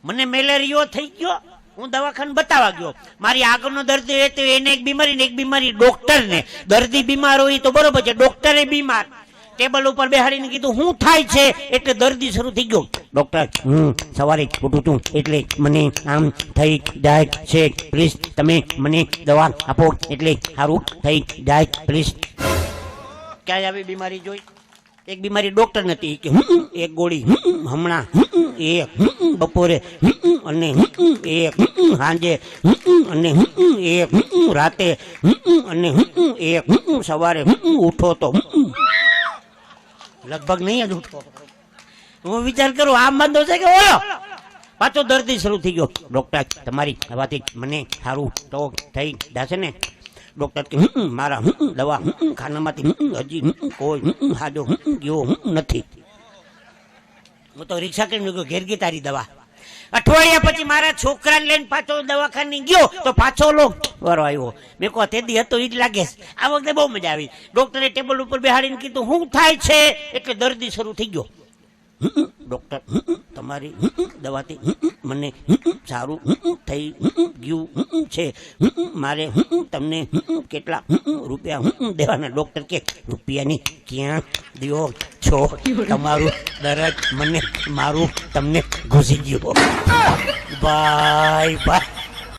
મને મેલેરિયો થઈ ગયો, હું દવાખાને બતાવવા ગયો, મારી આગળનો દર્દી રહેતો એને એક બીમારી ને એક બીમારી ડોક્ટરને. દર્દી બીમાર હોય તો બરોબર છે, ડોક્ટરે બીમાર. ટેબલ ઉપર બેહાડીને કીધું શું થાય છે, એટલે દર્દી શરૂ થઈ ગયો. ડોક્ટર, હું સવારે ઉઠું છું એટલે મને આમ થઈ જાય છે, પ્લીઝ તમે મને દવા આપો એટલે સારું થઈ જાય પ્લીઝ. ક્યાંય આવી બીમારી જોઈ? એક બીમારી ડોક્ટર નથી કે એક ગોળી હમણાં, એક બપોરે, અને એક સાંજે, અને એક રાતે, અને એક સવારે ઉઠો તો લગભગ નહીં જ ઉઠતો. હું વિચાર કરું આમ બંધો છે કે ઓલો પાછો દર્દી શરૂ થઈ ગયો. ડોક્ટર, તમારી દવાથી મને સારું તો થઈ જશે ને? ડોક્ટર કે મારા દવા ખાનામાંથી હજી કોઈ હાજો ગયો નથી. હું તો રિક્ષા કરીને ગયો ઘેર ગઈ તારી દવા. અઠવાડિયા પછી મારા છોકરાને લઈને પાછો દવાખાને ગયો તો પાછો લો વારો આવ્યો. મેં કહો તે દી હતો એ જ લાગે. આ વખતે બહુ મજા આવી. ડોક્ટરે ટેબલ ઉપર બેહાડીને કીધું શું થાય છે, એટલે દર્દી શરૂ થઈ ગયો. ડોક્ટર, તમારી દવાથી મને સારું થઈ ગયું છે, મારે તમને કેટલા રૂપિયા દેવાના? ડોક્ટર કે રૂપિયાની ક્યાં દો છો, તમારું દરદ મને મારું તમને ઘૂસી ગયો. ભાઈ ભાઈ